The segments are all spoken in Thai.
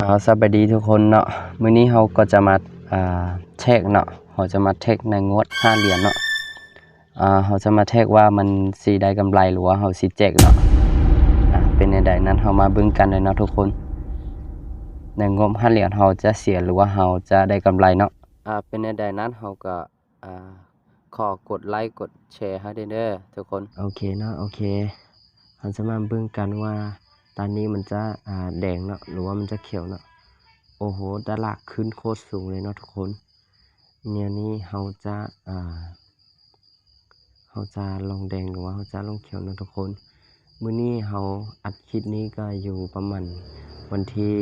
สวัสดีทุกคนเนาะมื้อนี้เราก็จะมาเช็คเนาะเราจะมาเช็คในงวด5เหรียญเนาะเราจะมาเช็คว่ามันสิได้กำไรหรือว่าเราสิแจกเนาะเป็นจังไดนั้นเรามาเบิ่งกันเลยเนาะทุกคนในงบ5เหรียญเราจะเสียหรือว่าเราจะได้กำไรเนาะเป็นจังไดนั้นเราก็ขอกดไลค์กดแชร์ให้เด้อทุกคนโอเคเนาะโอเคเราจะมาเบิ่งกันว่าตอนนี้มันจะแดงเนาะหรือว่ามันจะเขียวเนาะโอ้โหดาลากขึ้นโคตรสูงเลยเนาะทุกคนเนี่ยนี้เราจะลงแดงหรือว่าเราจะลงเขียวเนาะทุกคนมื้อนี้เราอัดคลิปนี้ก็อยู่ประมาณวันที่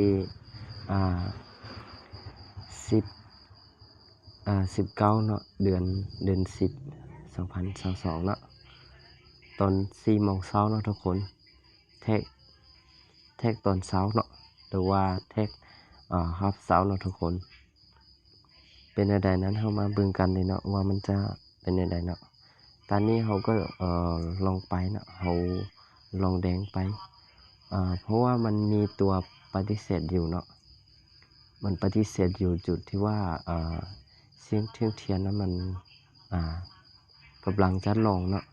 19เนาะเดือน10 2022เนาะตอน4 โมงเช้าเนาะทุกคนแท็กตอนเช้าเนาะหรือว่าแท็กฮับเช้าเนาะทุกคนเป็นจั่งใดนั้นเรามาเบิ่งกันเลยเนาะว่ามันจะเป็นจั่งใดเนาะตอนนี้เราก็ลงไปเนาะเราลงแดงไปเพราะว่ามันมีตัวปฏิเสธอยู่เนาะมันปฏิเสธอยู่จุดที่ว่าเสียงเทียนนั้นมันกำลังจะลงเนาะ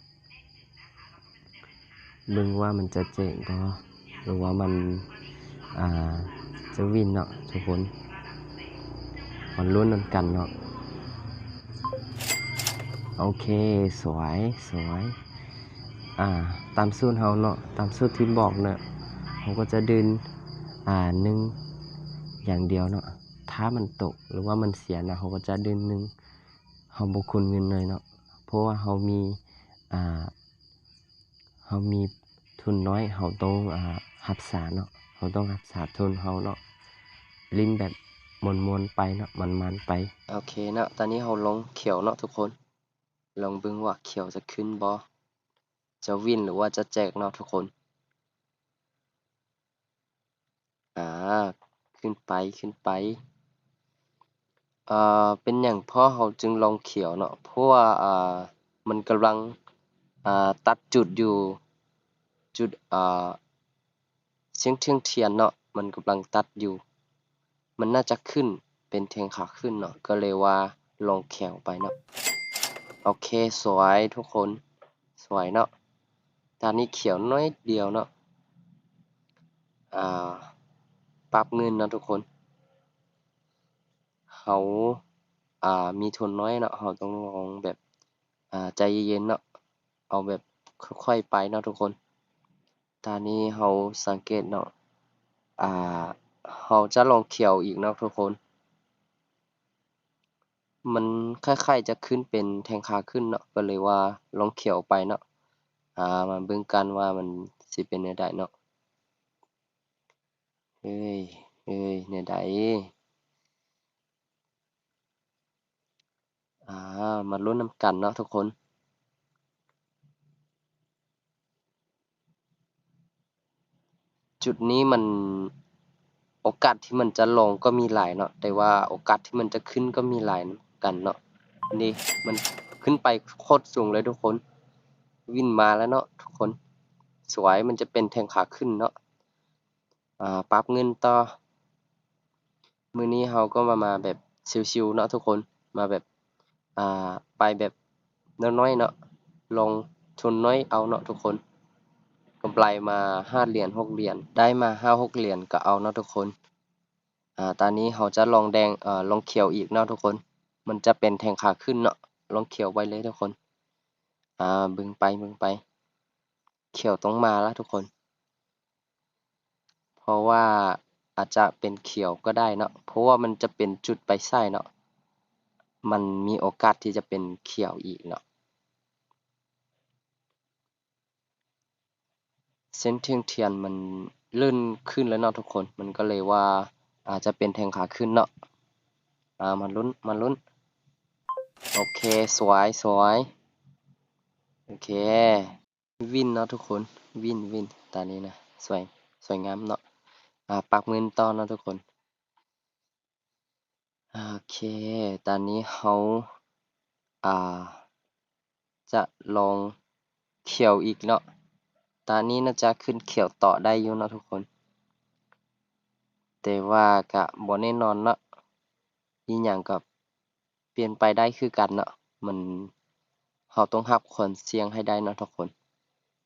เบิ่งว่ามันจะเจ๊งบ่หรือว่ามันจะวินเนาะทุกคนมันลุ้นนำกันเนาะโอเคสวยตามสูตรเราเนาะตามสูตรที่บอกเนาะเราก็จะดึง1อย่างเดียวเนาะถ้ามันตกหรือว่ามันเสียนะเราก็จะดึง1เราบ่คูณเงินเลยเนาะเพราะว่าเรามีทุนน้อยเราต้องรักษาเนาะเราต้องรักษาทุนเราเนาะลิ้นแบบมวนๆไปเนาะมันๆไปโอเคเนาะตอนนี้เราลงเขียวเนาะทุกคนลองเบิ่งว่าเขียวจะขึ้นบ่จะวินหรือว่าจะแจกเนาะทุกคนขึ้นไปเป็นหยังเพราะเราจึงลงเขียวเนาะเพราะว่ามันกำลังตัดจุดอยู่จุดเสียงเทียนเนาะมันกำลังตัดอยู่มันน่าจะขึ้นเป็นแท่งขาขึ้นเนาะก็เลยว่าลงเขียวไปเนาะโอเคสวยทุกคนสวยเนาะตอนนี้เขียวน้อยเดียวเนาะปรับเงินเนาะทุกคนเขามีทุนน้อยเนาะเราต้องลองแบบใจเย็นๆเนาะเอาแบบค่อยๆไปเนาะทุกคนตอนนี้เราสังเกตเนาะเราจะลองเขียวอีกเนาะทุกคนมันคล้ายๆจะขึ้นเป็นแท่งขาขึ้นเนาะก็เลยว่าลองเขียวไปเนาะมาเบิ่งกันว่ามันสิเป็นแนวใดเนาะเฮ้ยแนวใดมาลุ้นนำกันเนาะทุกคนจุดนี้มันโอกาสที่มันจะลงก็มีหลายเนาะแต่ว่าโอกาสที่มันจะขึ้นก็มีหลายกันเนาะนี่มันขึ้นไปโคตรสูงเลยทุกคนวิ่นมาแล้วเนาะทุกคนสวยมันจะเป็นแท่งขาขึ้นเนาะปรับเงินต่อมื้อนี้เราก็มาแบบชิลๆเนาะทุกคนมาแบบไปแบบน้อยๆเนาะลงทุนน้อยเอาเนาะทุกคนกำไรมา5เหรียญ6เหรียญได้มา5-6เหรียญก็เอาเนาะทุกคนตอนนี้เราจะลองแดงลองเขียวอีกเนาะทุกคนมันจะเป็นแท่งขาขึ้นเนาะลองเขียวไว้เลยทุกคนเบิ่งไปเขียวต้องมาแล้วทุกคนเพราะว่าอาจจะเป็นเขียวก็ได้เนาะเพราะว่ามันจะเป็นจุดไปไส้เนาะมันมีโอกาสที่จะเป็นเขียวอีกเนาะเส้นเทียนมันลื่นขึ้นแล้วเนาะทุกคนมันก็เลยว่าอาจจะเป็นแท่งขาขึ้นเนาะมาลุ้นโอเคสวยโอเควินเนาะทุกคนวินตอนนี้นะสวยงามเนาะปักเงินต่อเนาะทุกคนโอเคตอนนี้เราจะลองเขียวอีกเนาะตอนนี้น่าจะขึ้นเขียวต่อได้อยู่เนาะทุกคน แต่ว่าก็บ่แน่นอนเนาะอิหยังก็เปลี่ยนไปได้คือกันเนาะมันเราต้องรับความเสี่ยงให้ได้เนาะทุกคน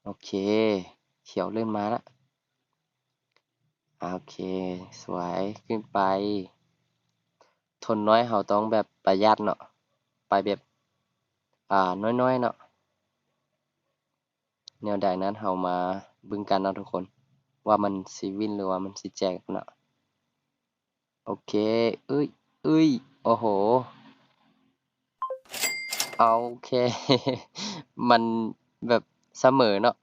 โอเคเขียวเริ่มมาแล้วโอเคสวยขึ้นไปทนน้อยเราต้องแบบประหยัดเนาะไปแบบน้อยๆเนาะแนวใดนั้นเรามาเบิ่งกันเนาะทุกคนว่ามันสิวินหรือว่ามันสิแจกเนาะโอเคเอ้ยเอ้ยโอ้โฮโอเคมันแบบเสมอเนาะ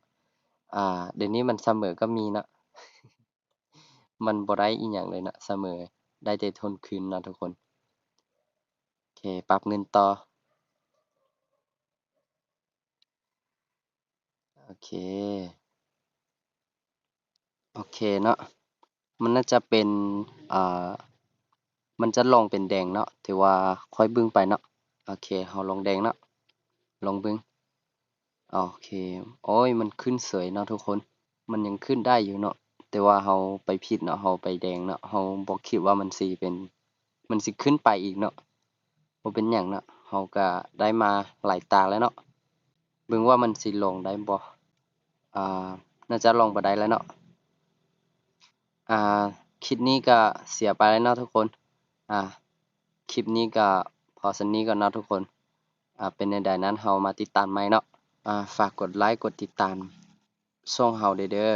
เดี๋ยวนี้มันเสมอก็มีเนาะมันบ่ได้อิหยังเลยเนาะเสมอได้แต่ทนคืนเนาะทุกคนโอเคปรับเงินต่อโอเคโอเคเนาะมันน่าจะเป็นอ่ามันจะลงเป็นแดงเนาะถือว่าค่อยเบิ่งไปเนาะโอเคเราลงแดงเนาะลองเบิ่งโอเคโอ๊ยมันขึ้นเสยเนาะทุกคนมันยังขึ้นได้อยู่เนาะแต่ว่าเราไปผิดเนาะเราไปแดงเนาะเราบ่คิดว่ามันสิเป็นมันสิขึ้นไปอีกเนาะบ่เป็นหยังเนาะเราก็ได้มาหลายตาแล้วเนาะเบิ่งว่ามันสิลงได้บ่อ่าน่าจะลงบ่ได้แล้วเนาะอ่าคลิปนี้ก็เสียไปแล้วเนาะทุกคนอ่าคลิปนี้ก็พอส่ำนี้ก่อนเนาะทุกคนเป็นแนวใดนั้นเรามาติดตามใหม่เนาะฝากกดไลก์กดติดตามช่องเราด้วยเด้อ